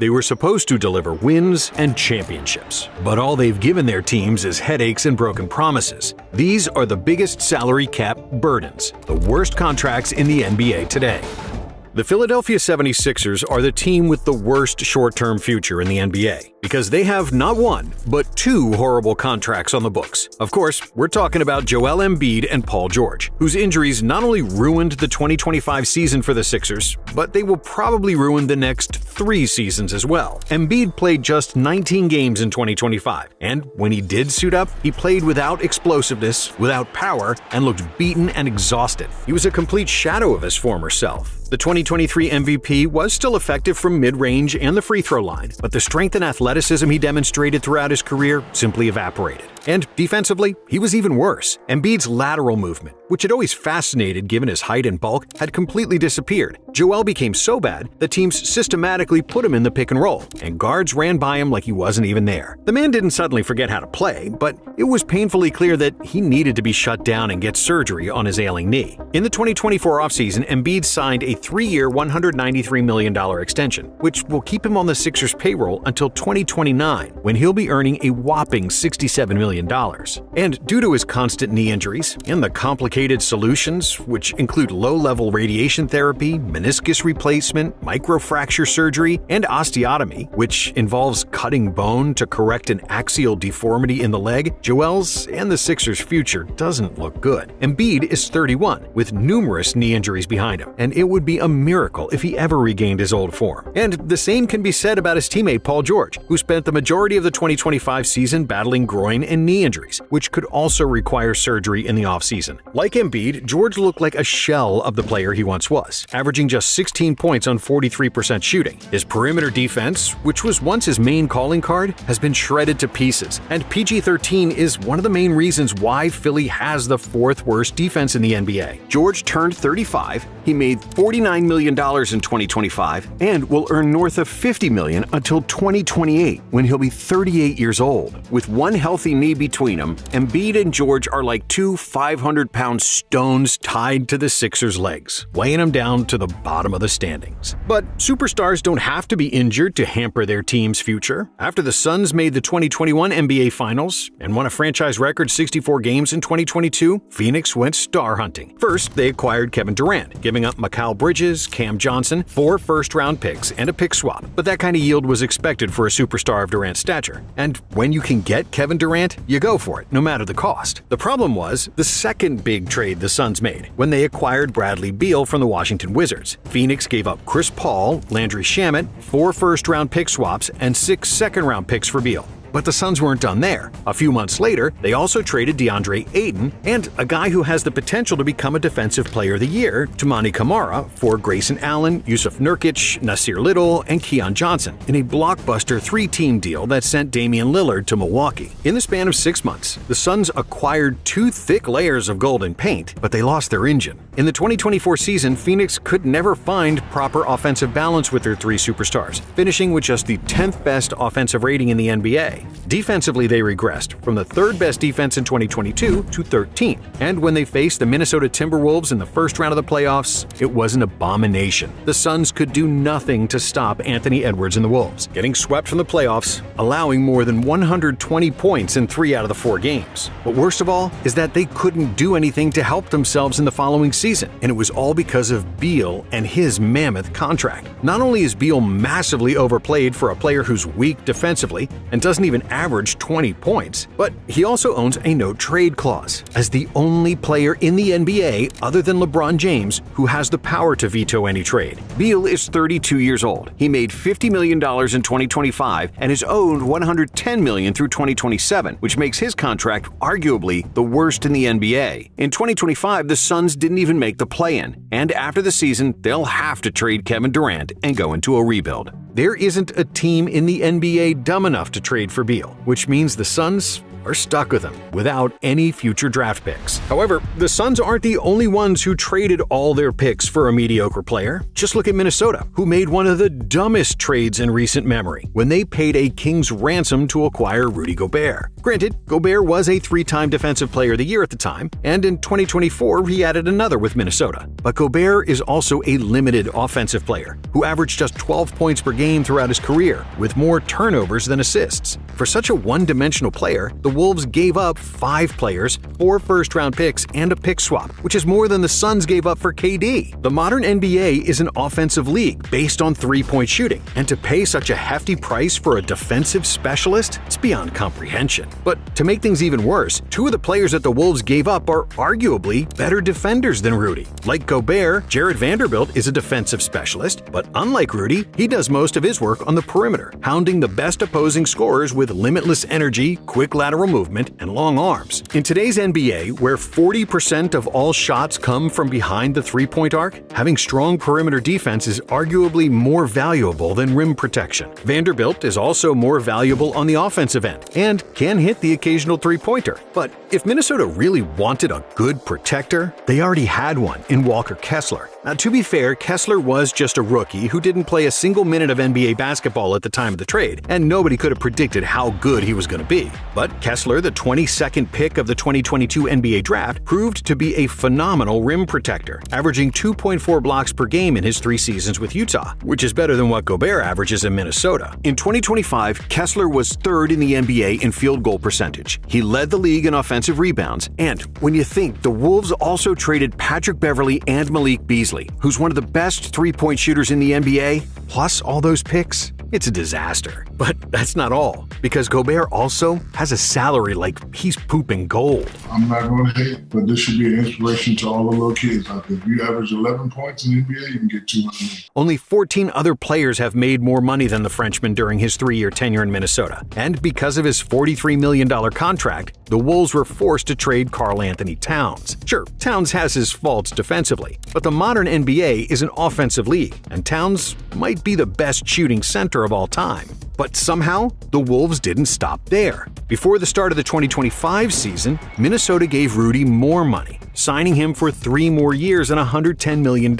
They were supposed to deliver wins and championships, but all they've given their teams is headaches and broken promises. These are the biggest salary cap burdens, the worst contracts in the NBA today. The Philadelphia 76ers are the team with the worst short-term future in the NBA because they have not one, but two horrible contracts on the books. Of course, we're talking about Joel Embiid and Paul George, whose injuries not only ruined the 2025 season for the Sixers, but they will probably ruin the next 3 seasons as well. Embiid played just 19 games in 2025, and when he did suit up, he played without explosiveness, without power, and looked beaten and exhausted. He was a complete shadow of his former self. The 2023 MVP was still effective from mid-range and the free throw line, but the strength and athleticism he demonstrated throughout his career simply evaporated. And defensively, he was even worse. Embiid's lateral movement, which had always fascinated given his height and bulk, had completely disappeared. Joel became so bad that teams systematically put him in the pick and roll, and guards ran by him like he wasn't even there. The man didn't suddenly forget how to play, but it was painfully clear that he needed to be shut down and get surgery on his ailing knee. In the 2024 offseason, Embiid signed a 3-year, $193 million extension, which will keep him on the Sixers' payroll until 2029, when he'll be earning a whopping $67 million. And due to his constant knee injuries and the complicated solutions, which include low-level radiation therapy, meniscus replacement, microfracture surgery, and osteotomy, which involves cutting bone to correct an axial deformity in the leg, Joel's and the Sixers' future doesn't look good. Embiid is 31, with numerous knee injuries behind him, and it would be a miracle if he ever regained his old form. And the same can be said about his teammate Paul George, who spent the majority of the 2025 season battling groin and knee injuries, which could also require surgery in the offseason. Like Embiid, George looked like a shell of the player he once was, averaging just 16 points on 43% shooting. His perimeter defense, which was once his main calling card, has been shredded to pieces, and PG-13 is one of the main reasons why Philly has the 4th worst defense in the NBA. George turned 35, he made $49 million in 2025, and will earn north of $50 million until 2028, when he'll be 38 years old. With one healthy knee between them, Embiid and George are like two 500-pound stones tied to the Sixers' legs, weighing them down to the bottom of the standings. But superstars don't have to be injured to hamper their team's future. After the Suns made the 2021 NBA Finals and won a franchise record 64 games in 2022, Phoenix went star hunting. First, they acquired Kevin Durant, giving up Mikal Bridges, Cam Johnson, 4 first-round picks, and a pick swap. But that kind of yield was expected for a superstar of Durant's stature. And when you can get Kevin Durant, you go for it, no matter the cost. The problem was the second big trade the Suns made, when they acquired Bradley Beal from the Washington Wizards. Phoenix gave up Chris Paul, Landry Shamet, 4 first-round pick swaps, and 6 second-round picks for Beal. But the Suns weren't done there. A few months later, they also traded DeAndre Ayton and a guy who has the potential to become a Defensive Player of the Year, Toumani Camara, for Grayson Allen, Yusuf Nurkic, Nasir Little, and Keon Johnson in a blockbuster 3-team deal that sent Damian Lillard to Milwaukee. In the span of 6 months, the Suns acquired 2 thick layers of golden paint, but they lost their engine. In the 2024 season, Phoenix could never find proper offensive balance with their 3 superstars, finishing with just the 10th best offensive rating in the NBA. Defensively, they regressed from the 3rd best defense in 2022 to 13th, and when they faced the Minnesota Timberwolves in the first round of the playoffs, it was an abomination. The Suns could do nothing to stop Anthony Edwards and the Wolves, getting swept from the playoffs, allowing more than 120 points in 3 out of the 4 games. But worst of all is that they couldn't do anything to help themselves in the following season, and it was all because of Beal and his mammoth contract. Not only is Beal massively overplayed for a player who's weak defensively and doesn't even average 20 points, but he also owns a no-trade clause, as the only player in the NBA other than LeBron James who has the power to veto any trade. Beal is 32 years old. He made $50 million in 2025 and is owed $110 million through 2027, which makes his contract arguably the worst in the NBA. In 2025, the Suns didn't even make the play-in, and after the season, they'll have to trade Kevin Durant and go into a rebuild. There isn't a team in the NBA dumb enough to trade for Beal, which means the Suns are stuck with him without any future draft picks. However, the Suns aren't the only ones who traded all their picks for a mediocre player. Just look at Minnesota, who made one of the dumbest trades in recent memory when they paid a king's ransom to acquire Rudy Gobert. Granted, Gobert was a 3-time Defensive Player of the Year at the time, and in 2024 he added another with Minnesota. But Gobert is also a limited offensive player, who averaged just 12 points per game throughout his career, with more turnovers than assists. For such a one-dimensional player, the Wolves gave up 5 players, 4 first-round picks, and a pick swap, which is more than the Suns gave up for KD. The modern NBA is an offensive league based on three-point shooting, and to pay such a hefty price for a defensive specialist, it's beyond comprehension. But to make things even worse, 2 of the players that the Wolves gave up are arguably better defenders than Rudy. Like Gobert, Jared Vanderbilt is a defensive specialist, but unlike Rudy, he does most of his work on the perimeter, hounding the best opposing scorers with limitless energy, quick lateral movement, and long arms. In today's NBA, where 40% of all shots come from behind the three-point arc, having strong perimeter defense is arguably more valuable than rim protection. Vanderbilt is also more valuable on the offensive end and can hit the occasional three-pointer. But if Minnesota really wanted a good protector, they already had one in Walker Kessler. Now, to be fair, Kessler was just a rookie who didn't play a single minute of NBA basketball at the time of the trade, and nobody could have predicted how good he was going to be. But Kessler, the 22nd pick of the 2022 NBA draft, proved to be a phenomenal rim protector, averaging 2.4 blocks per game in his 3 seasons with Utah, which is better than what Gobert averages in Minnesota. In 2025, Kessler was 3rd in the NBA in field goal percentage. He led the league in offensive rebounds, and when you think the Wolves also traded Patrick Beverley and Malik Beasley, who's one of the best three-point shooters in the NBA, plus all those picks, it's a disaster. But that's not all, because Gobert also has a salary like he's pooping gold. I'm not going to hate, but this should be an inspiration to all the little kids out there. If you average 11 points in the NBA, you can get 200. Only 14 other players have made more money than the Frenchman during his 3-year tenure in Minnesota. And because of his $43 million contract, the Wolves were forced to trade Karl Anthony Towns. Sure, Towns has his faults defensively, but the modern NBA is an offensive league, and Towns might be the best shooting center of all time. But somehow, the Wolves didn't stop there. Before the start of the 2025 season, Minnesota gave Rudy more money, signing him for 3 more years and $110 million.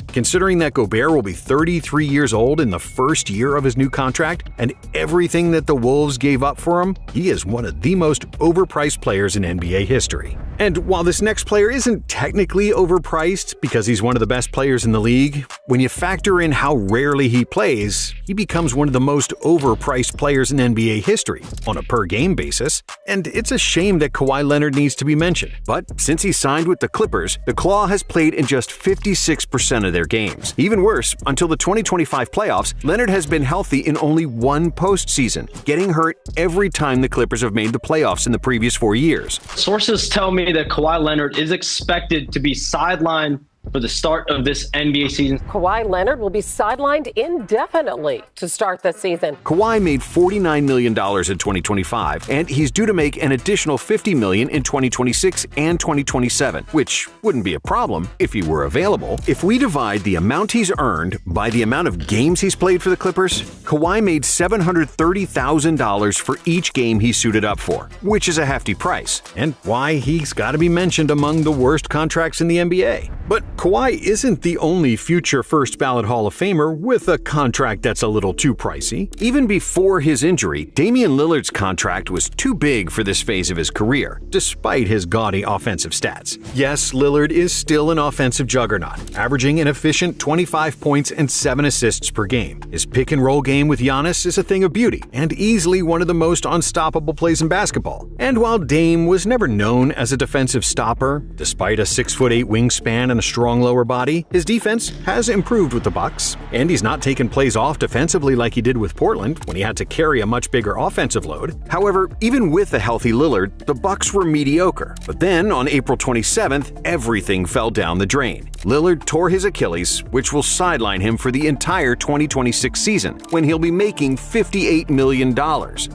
Considering that Gobert will be 33 years old in the first year of his new contract, and everything that the Wolves gave up for him, he is one of the most overpriced players in NBA history. And while this next player isn't technically overpriced because he's one of the best players in the league, when you factor in how rarely he plays, he becomes one of the most overpriced players in NBA history on a per-game basis. And it's a shame that Kawhi Leonard needs to be mentioned. But since he signed with the Clippers, the Claw has played in just 56% of their games. Even worse, until the 2025 playoffs, Leonard has been healthy in only 1 postseason, getting hurt every time the Clippers have made the playoffs in the previous 4 years. Sources tell me that Kawhi Leonard is expected to be sidelined for the start of this NBA season. Kawhi Leonard will be sidelined indefinitely to start the season. Kawhi made $49 million in 2025, and he's due to make an additional $50 million in 2026 and 2027, which wouldn't be a problem if he were available. If we divide the amount he's earned by the amount of games he's played for the Clippers, Kawhi made $730,000 for each game he suited up for, which is a hefty price, and why he's got to be mentioned among the worst contracts in the NBA. But Kawhi isn't the only future first-ballot Hall of Famer with a contract that's a little too pricey. Even before his injury, Damian Lillard's contract was too big for this phase of his career, despite his gaudy offensive stats. Yes, Lillard is still an offensive juggernaut, averaging an efficient 25 points and 7 assists per game. His pick-and-roll game with Giannis is a thing of beauty, and easily one of the most unstoppable plays in basketball. And while Dame was never known as a defensive stopper, despite a 6'8" wingspan and a strong lower body, his defense has improved with the Bucks, and he's not taken plays off defensively like he did with Portland when he had to carry a much bigger offensive load. However, even with a healthy Lillard, the Bucks were mediocre. But then, on April 27th, everything fell down the drain. Lillard tore his Achilles, which will sideline him for the entire 2026 season, when he'll be making $58 million.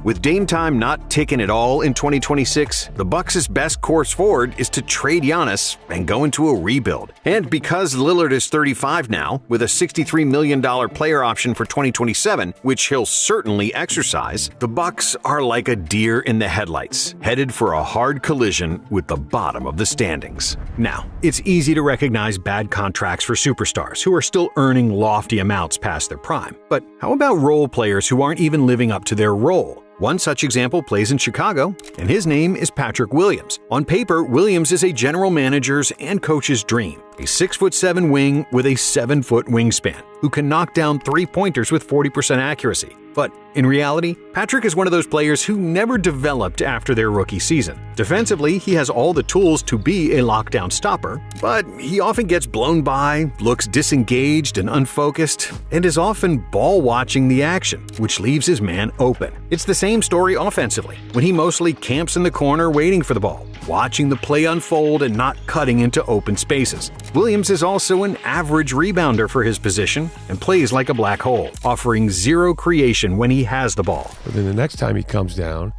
With Dame time not ticking at all in 2026, the Bucks' best course forward is to trade Giannis and go into a rebuild. And because Lillard is 35 now, with a $63 million player option for 2027, which he'll certainly exercise, the Bucks are like a deer in the headlights, headed for a hard collision with the bottom of the standings. Now, it's easy to recognize bad contracts for superstars who are still earning lofty amounts past their prime. But how about role players who aren't even living up to their role? One such example plays in Chicago, and his name is Patrick Williams. On paper, Williams is a general manager's and coach's dream. A 6'7" wing with a 7-foot wingspan, who can knock down three-pointers with 40% accuracy. But in reality, Patrick is one of those players who never developed after their rookie season. Defensively, he has all the tools to be a lockdown stopper, but he often gets blown by, looks disengaged and unfocused, and is often ball-watching the action, which leaves his man open. It's the same story offensively, when he mostly camps in the corner waiting for the ball, watching the play unfold and not cutting into open spaces. Williams is also an average rebounder for his position and plays like a black hole, offering zero creation when he has the ball. But then the next time he comes down,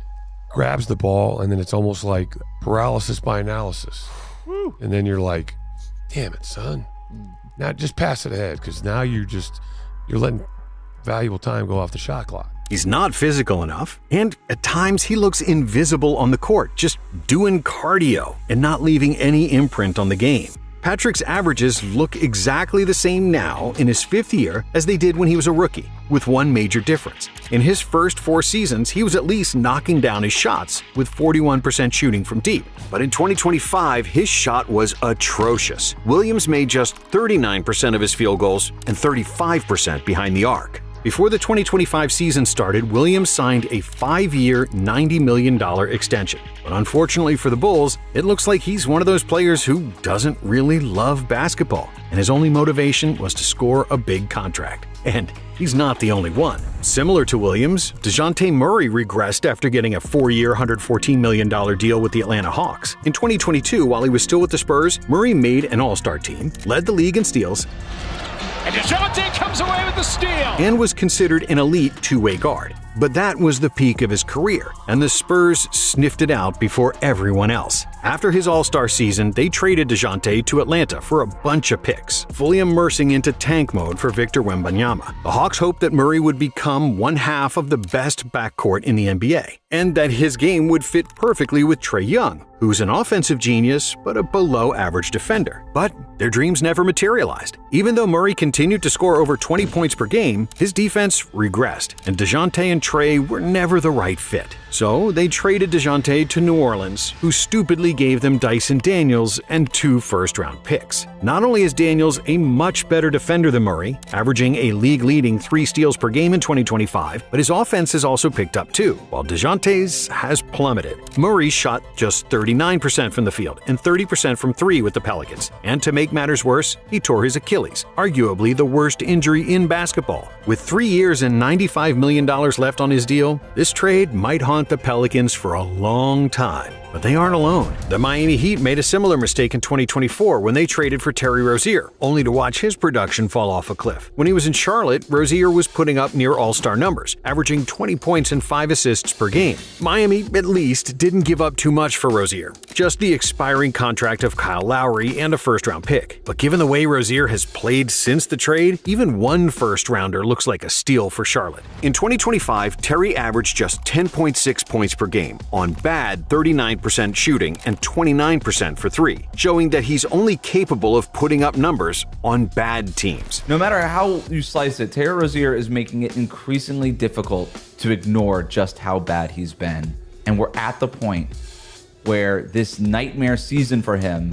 grabs the ball, and then it's almost like paralysis by analysis. Woo. And then you're like, damn it, son. Now just pass it ahead, because now you're letting valuable time go off the shot clock. He's not physical enough, and at times he looks invisible on the court, just doing cardio and not leaving any imprint on the game. Patrick's averages look exactly the same now in his 5th year as they did when he was a rookie, with one major difference. In his first 4 seasons, he was at least knocking down his shots with 41% shooting from deep. But in 2025, his shot was atrocious. Williams made just 39% of his field goals and 35% behind the arc. Before the 2025 season started, Williams signed a 5-year, $90 million extension. But unfortunately for the Bulls, it looks like he's one of those players who doesn't really love basketball, and his only motivation was to score a big contract. And he's not the only one. Similar to Williams, DeJounte Murray regressed after getting a 4-year, $114 million deal with the Atlanta Hawks. In 2022, while he was still with the Spurs, Murray made an all-star team, led the league in steals, and DeJounte comes away with the steal, and was considered an elite two-way guard. But that was the peak of his career, and the Spurs sniffed it out before everyone else. After his All-Star season, they traded DeJounte to Atlanta for a bunch of picks, fully immersing into tank mode for Victor Wembanyama. The Hawks hoped that Murray would become one half of the best backcourt in the NBA, and that his game would fit perfectly with Trae Young, who's an offensive genius but a below-average defender. But their dreams never materialized. Even though Murray continued to score over 20 points per game, his defense regressed, and DeJounte and Trae were never the right fit. So they traded DeJounte to New Orleans, who stupidly gave them Dyson Daniels and 2 first-round picks. Not only is Daniels a much better defender than Murray, averaging a league-leading 3 steals per game in 2025, but his offense has also picked up too, while DeJounte's has plummeted. Murray shot just 39% from the field and 30% from 3 with the Pelicans. And to make matters worse, he tore his Achilles, arguably the worst injury in basketball. With 3 years and $95 million left on his deal, this trade might haunt the Pelicans for a long time. But they aren't alone. The Miami Heat made a similar mistake in 2024 when they traded for Terry Rozier, only to watch his production fall off a cliff. When he was in Charlotte, Rozier was putting up near all-star numbers, averaging 20 points and 5 assists per game. Miami, at least, didn't give up too much for Rozier, just the expiring contract of Kyle Lowry and a first-round pick. But given the way Rozier has played since the trade, even one first-rounder looks like a steal for Charlotte. In 2025, Terry averaged just 10.6 points per game on bad 39% shooting and 29% for 3, showing that he's only capable of putting up numbers on bad teams. No matter how you slice it, Terry Rozier is making it increasingly difficult to ignore just how bad he's been. And we're at the point where this nightmare season for him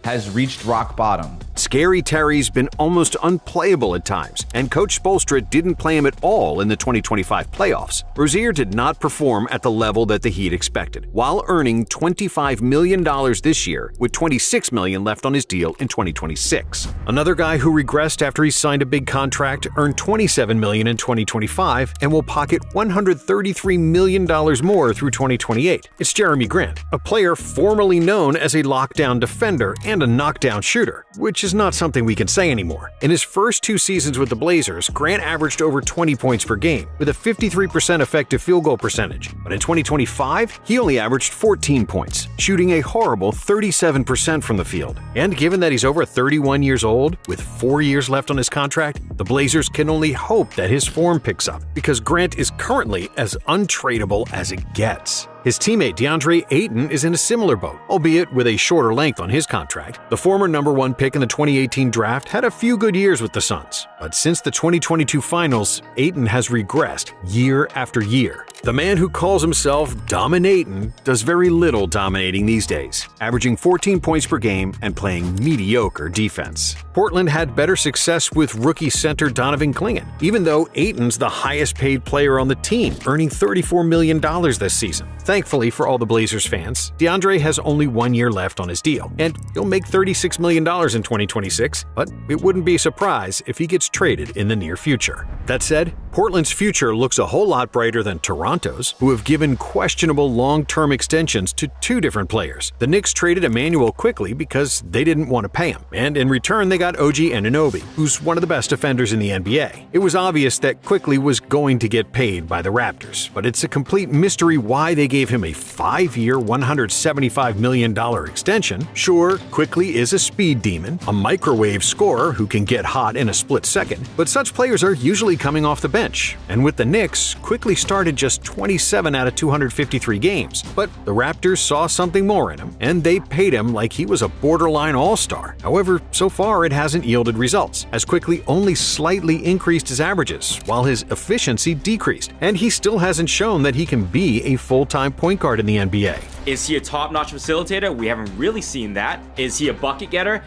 has reached rock bottom. Scary Terry's been almost unplayable at times, and Coach Spoelstra didn't play him at all in the 2025 playoffs. Rozier did not perform at the level that the Heat expected, while earning $25 million this year, with $26 million left on his deal in 2026. Another guy who regressed after he signed a big contract earned $27 million in 2025 and will pocket $133 million more through 2028. It's Jeremy Grant, a player formerly known as a lockdown defender and a knockdown shooter, which is not something we can say anymore. In his first 2 seasons with the Blazers, Grant averaged over 20 points per game, with a 53% effective field goal percentage. But in 2025, he only averaged 14 points, shooting a horrible 37% from the field. And given that he's over 31 years old, with 4 years left on his contract, the Blazers can only hope that his form picks up, because Grant is currently as untradeable as it gets. His teammate DeAndre Ayton is in a similar boat, albeit with a shorter length on his contract. The former #1 pick in the 2018 draft had a few good years with the Suns, But since the 2022 finals, Ayton has regressed year after year. The man who calls himself Dominatin' does very little dominating these days, averaging 14 points per game and playing mediocre defense. Portland had better success with rookie center Donovan Clingan, even though Ayton's the highest paid player on the team, earning $34 million this season. Thankfully for all the Blazers fans, DeAndre has only 1 year left on his deal, and he'll make $36 million in 2026, but it wouldn't be a surprise if he gets traded in the near future. That said, Portland's future looks a whole lot brighter than Toronto's, who have given questionable long-term extensions to two different players. The Knicks traded Emmanuel Quickley because they didn't want to pay him, and in return they got OG Anunoby, who's one of the best defenders in the NBA. It was obvious that Quickley was going to get paid by the Raptors, but it's a complete mystery why they gave him a 5-year, $175 million extension. Sure, Quickley is a speed demon, a microwave scorer who can get hot in a split second, but such players are usually coming off the bench. And with the Knicks, Quickley started just 27 out of 253 games. But the Raptors saw something more in him, and they paid him like he was a borderline all-star. However, so far it hasn't yielded results, as Quickley only slightly increased his averages, while his efficiency decreased. And he still hasn't shown that he can be a full-time point guard in the NBA. Is he a top-notch facilitator? We haven't really seen that. Is he a bucket getter?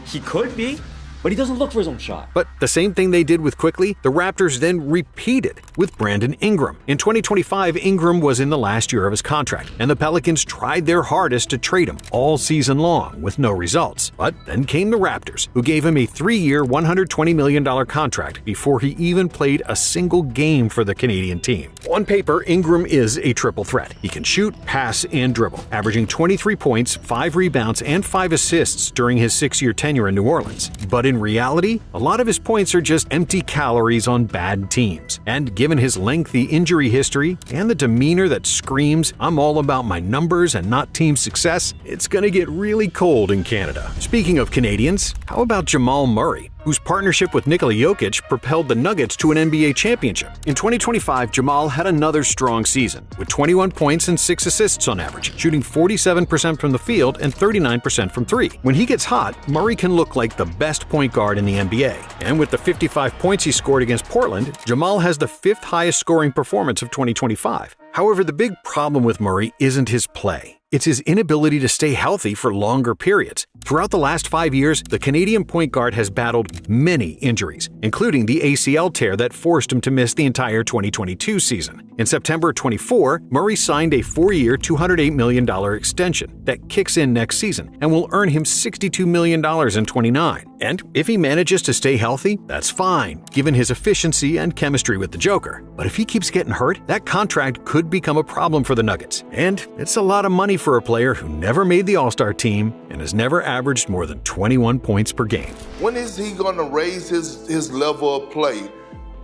He could be, but he doesn't look for his own shot. But the same thing they did with Quickley, the Raptors then repeated with Brandon Ingram. In 2025, Ingram was in the last year of his contract, and the Pelicans tried their hardest to trade him all season long with no results. But then came the Raptors, who gave him a 3-year, $120 million contract before he even played a single game for the Canadian team. On paper, Ingram is a triple threat. He can shoot, pass, and dribble, averaging 23 points, 5 rebounds, and 5 assists during his 6-year tenure in New Orleans. But in reality, a lot of his points are just empty calories on bad teams. And given his lengthy injury history and the demeanor that screams, "I'm all about my numbers and not team success," it's gonna get really cold in Canada. Speaking of Canadians, how about Jamal Murray, whose partnership with Nikola Jokic propelled the Nuggets to an NBA championship? In 2025, Jamal had another strong season, with 21 points and 6 assists on average, shooting 47% from the field and 39% from 3. When he gets hot, Murray can look like the best point guard in the NBA. And with the 55 points he scored against Portland, Jamal has the 5th highest scoring performance of 2025. However, the big problem with Murray isn't his play. It's his inability to stay healthy for longer periods. Throughout the last 5 years, the Canadian point guard has battled many injuries, including the ACL tear that forced him to miss the entire 2022 season. In September 24, Murray signed a 4-year, $208 million extension that kicks in next season and will earn him $62 million in 29. And if he manages to stay healthy, that's fine, given his efficiency and chemistry with the Joker. But if he keeps getting hurt, that contract could become a problem for the Nuggets. And it's a lot of money for a player who never made the All-Star team and has never averaged more than 21 points per game. When is he going to raise his level of play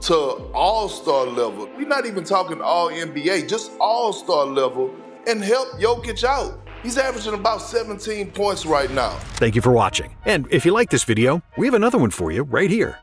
to All-Star level? We're not even talking All-NBA, just All-Star level, and help Jokic out. He's averaging about 17 points right now. Thank you for watching. And if you like this video, we have another one for you right here.